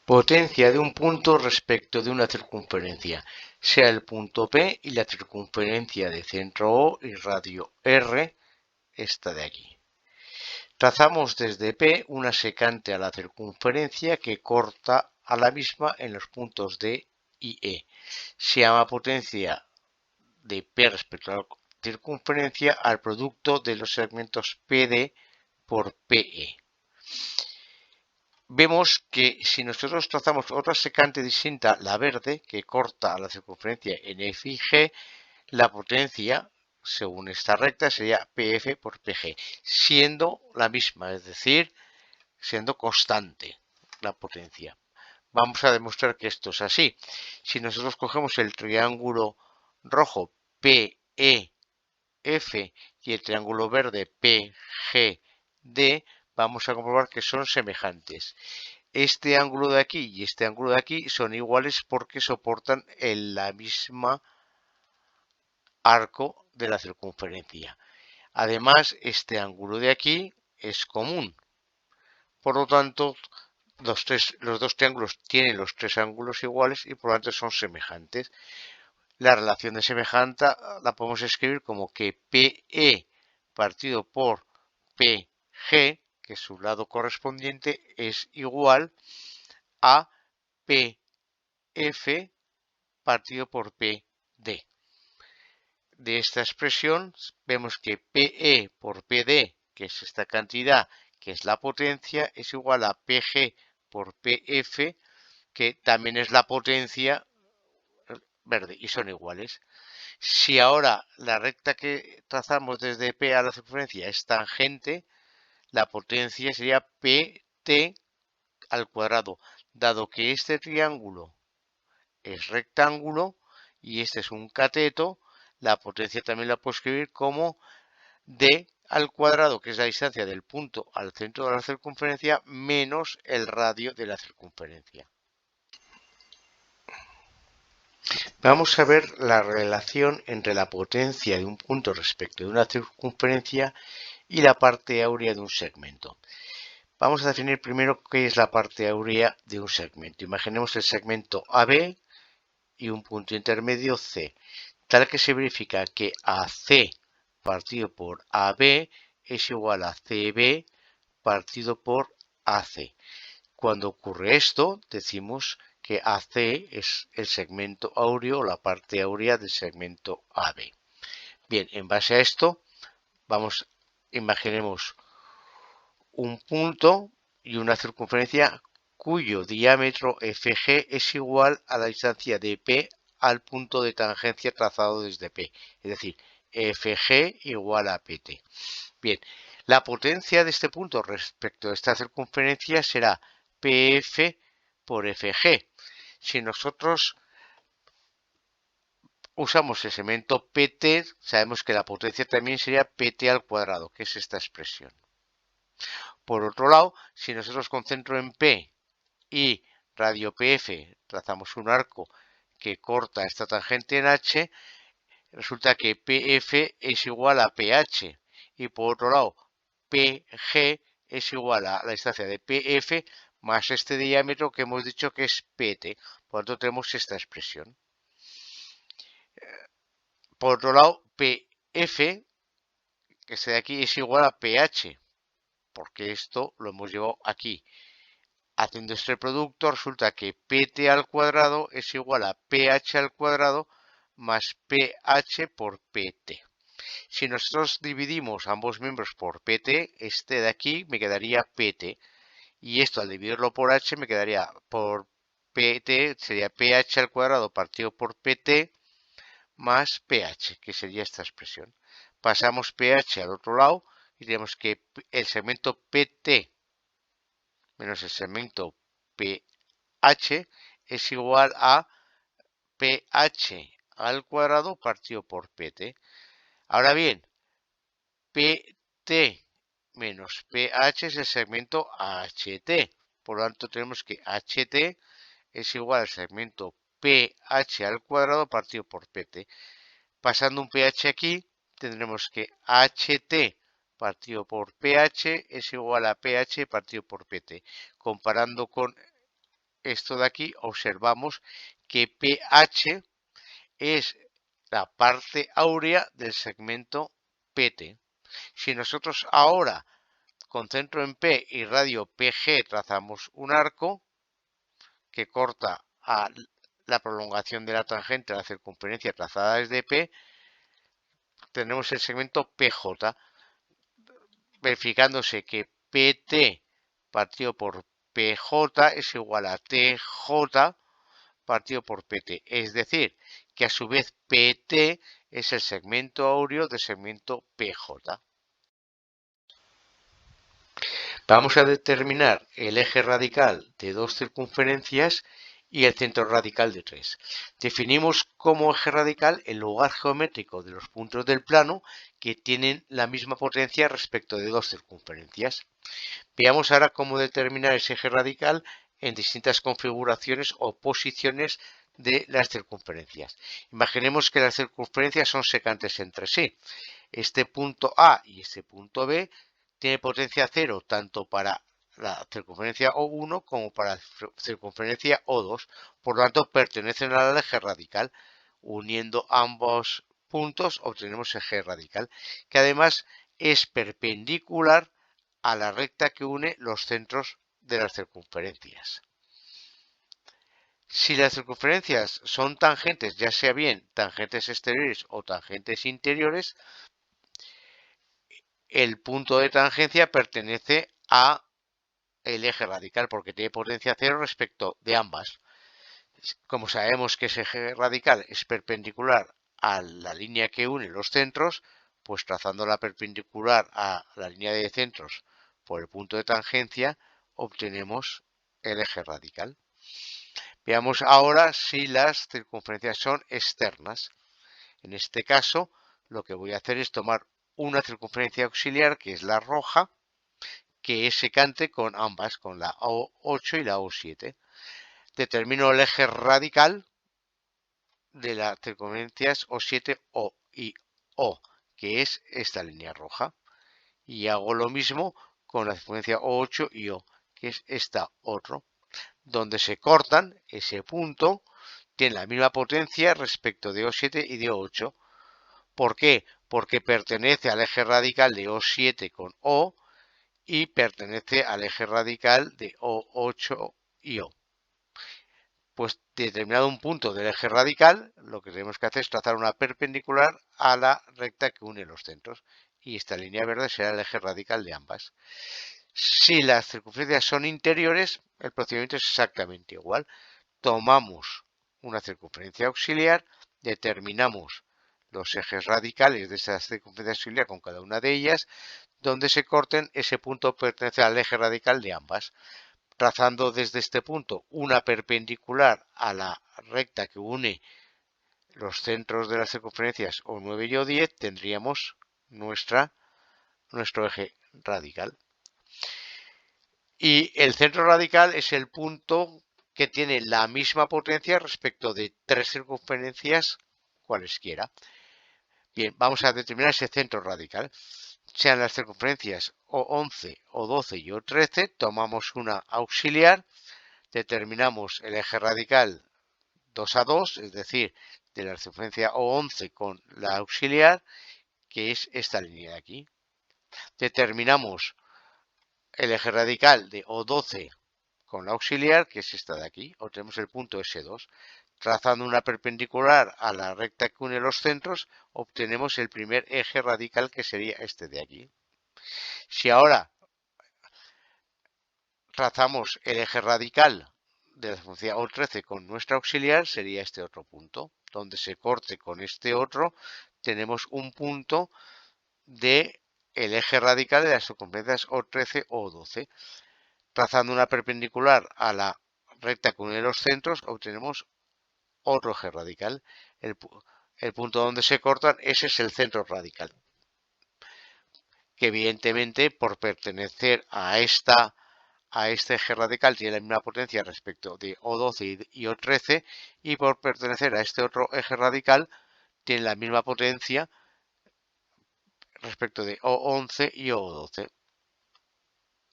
Potencia de un punto respecto de una circunferencia, sea el punto P y la circunferencia de centro O y radio R, esta de aquí. Trazamos desde P una secante a la circunferencia que corta a la misma en los puntos D y E. Se llama potencia de P respecto a la circunferencia al producto de los segmentos PD por PE. Vemos que si nosotros trazamos otra secante distinta, la verde, que corta a la circunferencia en F y G, la potencia, según esta recta, sería PF por PG, siendo la misma, es decir, siendo constante la potencia. Vamos a demostrar que esto es así. Si nosotros cogemos el triángulo rojo PEF y el triángulo verde PGD, vamos a comprobar que son semejantes. Este ángulo de aquí y este ángulo de aquí son iguales porque soportan la misma arco de la circunferencia. Además, este ángulo de aquí es común. Por lo tanto, los dos triángulos tienen los tres ángulos iguales y por lo tanto son semejantes. La relación de semejanza la podemos escribir como que PE partido por PG, que es su lado correspondiente, es igual a PF partido por PD. De esta expresión vemos que PE por PD, que es esta cantidad, que es la potencia, es igual a PG por PF, que también es la potencia verde, y son iguales. Si ahora la recta que trazamos desde P a la circunferencia es tangente, la potencia sería PT al cuadrado, dado que este triángulo es rectángulo y este es un cateto, la potencia también la puedo escribir como D al cuadrado, que es la distancia del punto al centro de la circunferencia, menos el radio de la circunferencia. Vamos a ver la relación entre la potencia de un punto respecto de una circunferencia y la parte áurea de un segmento. Vamos a definir primero qué es la parte áurea de un segmento. Imaginemos el segmento AB y un punto intermedio C, tal que se verifica que AC partido por AB es igual a CB partido por AC. Cuando ocurre esto, decimos que AC es el segmento áureo o la parte áurea del segmento AB. Bien, en base a esto, imaginemos un punto y una circunferencia cuyo diámetro FG es igual a la distancia de P al punto de tangencia trazado desde P, es decir, FG igual a PT. Bien, la potencia de este punto respecto a esta circunferencia será PF por FG. Si nosotros usamos el segmento PT, sabemos que la potencia también sería PT al cuadrado, que es esta expresión. Por otro lado, si nosotros con centro en P y radio PF trazamos un arco que corta esta tangente en H, resulta que PF es igual a PH y por otro lado PG es igual a la distancia de PF más este diámetro que hemos dicho que es PT. Por lo tanto tenemos esta expresión. Por otro lado, PF, que está de aquí, es igual a PH, porque esto lo hemos llevado aquí. Haciendo este producto resulta que PT al cuadrado es igual a PH al cuadrado más PH por PT. Si nosotros dividimos ambos miembros por PT, este de aquí me quedaría PT. Y esto al dividirlo por H me quedaría por PT, sería PH al cuadrado partido por PT más PH, que sería esta expresión. Pasamos PH al otro lado y tenemos que el segmento PT menos el segmento PH es igual a PH al cuadrado partido por PT. Ahora bien, PT menos PH es el segmento HT. Por lo tanto, tenemos que HT es igual al segmento PH al cuadrado partido por PT. Pasando un pH aquí, tendremos que HT partido por pH es igual a pH partido por PT. Comparando con esto de aquí, observamos que pH es la parte áurea del segmento PT. Si nosotros ahora con centro en P y radio PG trazamos un arco que corta a la prolongación de la tangente a la circunferencia trazada desde P, tenemos el segmento PJ, verificándose que PT partido por PJ es igual a TJ partido por PT. Es decir, que a su vez PT es el segmento áureo del segmento PJ. Vamos a determinar el eje radical de dos circunferencias y el centro radical de 3. Definimos como eje radical el lugar geométrico de los puntos del plano que tienen la misma potencia respecto de dos circunferencias. Veamos ahora cómo determinar ese eje radical en distintas configuraciones o posiciones de las circunferencias. Imaginemos que las circunferencias son secantes entre sí. Este punto A y este punto B tiene potencia 0 tanto para la circunferencia O1 como para la circunferencia O2. Por lo tanto, pertenecen al eje radical. Uniendo ambos puntos obtenemos eje radical, que además es perpendicular a la recta que une los centros de las circunferencias. Si las circunferencias son tangentes, ya sea bien tangentes exteriores o tangentes interiores, el punto de tangencia pertenece a el eje radical porque tiene potencia 0 respecto de ambas. Como sabemos que ese eje radical es perpendicular a la línea que une los centros, pues trazando la perpendicular a la línea de centros por el punto de tangencia, obtenemos el eje radical. Veamos ahora si las circunferencias son externas. En este caso, lo que voy a hacer es tomar una circunferencia auxiliar, que es la roja, que es secante con ambas, con la O8 y la O7. Determino el eje radical de las circunferencias O7 y O, que es esta línea roja. Y hago lo mismo con la circunferencia O8 y O, que es esta otro. Donde se cortan, ese punto tiene la misma potencia respecto de O7 y de O8. ¿Por qué? Porque pertenece al eje radical de O7 con O y pertenece al eje radical de O8 y O. Pues determinado un punto del eje radical, lo que tenemos que hacer es trazar una perpendicular a la recta que une los centros. Y esta línea verde será el eje radical de ambas. Si las circunferencias son interiores, el procedimiento es exactamente igual. Tomamos una circunferencia auxiliar, determinamos los ejes radicales de esa circunferencia auxiliar con cada una de ellas, donde se corten, ese punto pertenece al eje radical de ambas. Trazando desde este punto una perpendicular a la recta que une los centros de las circunferencias O9 y O10, tendríamos nuestro eje radical. Y el centro radical es el punto que tiene la misma potencia respecto de tres circunferencias cualesquiera. Bien, vamos a determinar ese centro radical. Sean las circunferencias O11, O12 y O13, tomamos una auxiliar, determinamos el eje radical 2 a 2, es decir, de la circunferencia O11 con la auxiliar, que es esta línea de aquí. Determinamos el eje radical de O12 con la auxiliar, que es esta de aquí. Obtenemos el punto S2. Trazando una perpendicular a la recta que une los centros, obtenemos el primer eje radical, que sería este de aquí. Si ahora trazamos el eje radical de la circunferencia O13 con nuestra auxiliar, sería este otro punto. Donde se corte con este otro, tenemos un punto del eje radical de las circunferencias O13 o O12. Trazando una perpendicular a la recta que une los centros, obtenemos otro eje radical. El punto donde se cortan, ese es el centro radical. Que evidentemente, por pertenecer a este eje radical, tiene la misma potencia respecto de O12 y O13, y por pertenecer a este otro eje radical, tiene la misma potencia respecto de O11 y O12.